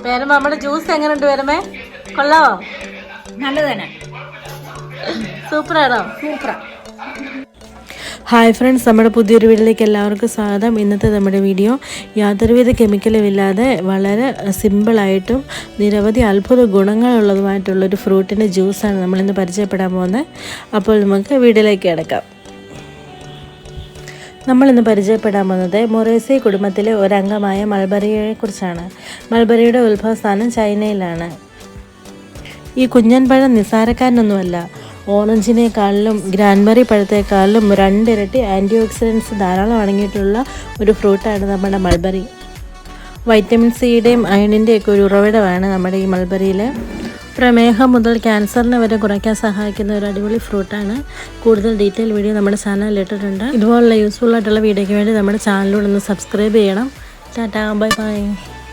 പേരമ്മ നമ്മുടെ ജ്യൂസ് എങ്ങനെയുണ്ട് പേരമ്മേ? കൊള്ളാവോ? നല്ലത് തന്നെ. സൂപ്പറാണോ? സൂപ്പറാ. ഹായ് ഫ്രണ്ട്സ്, നമ്മുടെ പുതിയൊരു വീഡിയോയിലേക്ക് എല്ലാവർക്കും സ്വാഗതം. ഇന്നത്തെ നമ്മുടെ വീഡിയോ യാതൊരുവിധ കെമിക്കലും ഇല്ലാതെ വളരെ സിമ്പിളായിട്ടും നിരവധി അത്ഭുത ഗുണങ്ങളുള്ളതുമായിട്ടുള്ളൊരു ഫ്രൂട്ടിൻ്റെ ജ്യൂസാണ് നമ്മളിന്ന് പരിചയപ്പെടാൻ പോകുന്നത്. അപ്പോൾ നമുക്ക് വീഡിയോയിലേക്ക് കിടക്കാം. നമ്മളിന്ന് പരിചയപ്പെടാൻ പോകുന്നത് മൊറേസി കുടുംബത്തിലെ ഒരംഗമായ മൾബറിയെക്കുറിച്ചാണ്. മൾബറിയുടെ ഉത്ഭവസ്ഥാനം ചൈനയിലാണ്. ഈ കുഞ്ഞൻ പഴം നിസ്സാരക്കാരനൊന്നുമല്ല. ഓറഞ്ചിനേക്കാളിലും ഗ്രാൻബെറി പഴത്തേക്കാളിലും 2 ഇരട്ടി ആൻറ്റി ഓക്സിഡൻസ് ധാരാളം അടങ്ങിയിട്ടുള്ള ഒരു ഫ്രൂട്ടാണ് നമ്മുടെ മൾബറി. വൈറ്റമിൻ സിയുടെയും അയണിൻ്റെയൊക്കെ ഒരു ഉറവിടമാണ് നമ്മുടെ ഈ മൾബറിയിൽ. പ്രമേഹം മുതൽ ക്യാൻസറിനെ വരെ കുറയ്ക്കാൻ സഹായിക്കുന്ന ഒരു അടിപൊളി ഫ്രൂട്ടാണ്. കൂടുതൽ ഡീറ്റെയിൽ വീഡിയോ നമ്മുടെ ചാനലിൽ ഇട്ടിട്ടുണ്ട്. ഇതുപോലുള്ള യൂസ്ഫുൾ ആയിട്ടുള്ള വീഡിയോയ്ക്ക് വേണ്ടി നമ്മുടെ ചാനലിലൂടെ ഒന്ന് സബ്സ്ക്രൈബ് ചെയ്യണം. Tata, bye bye.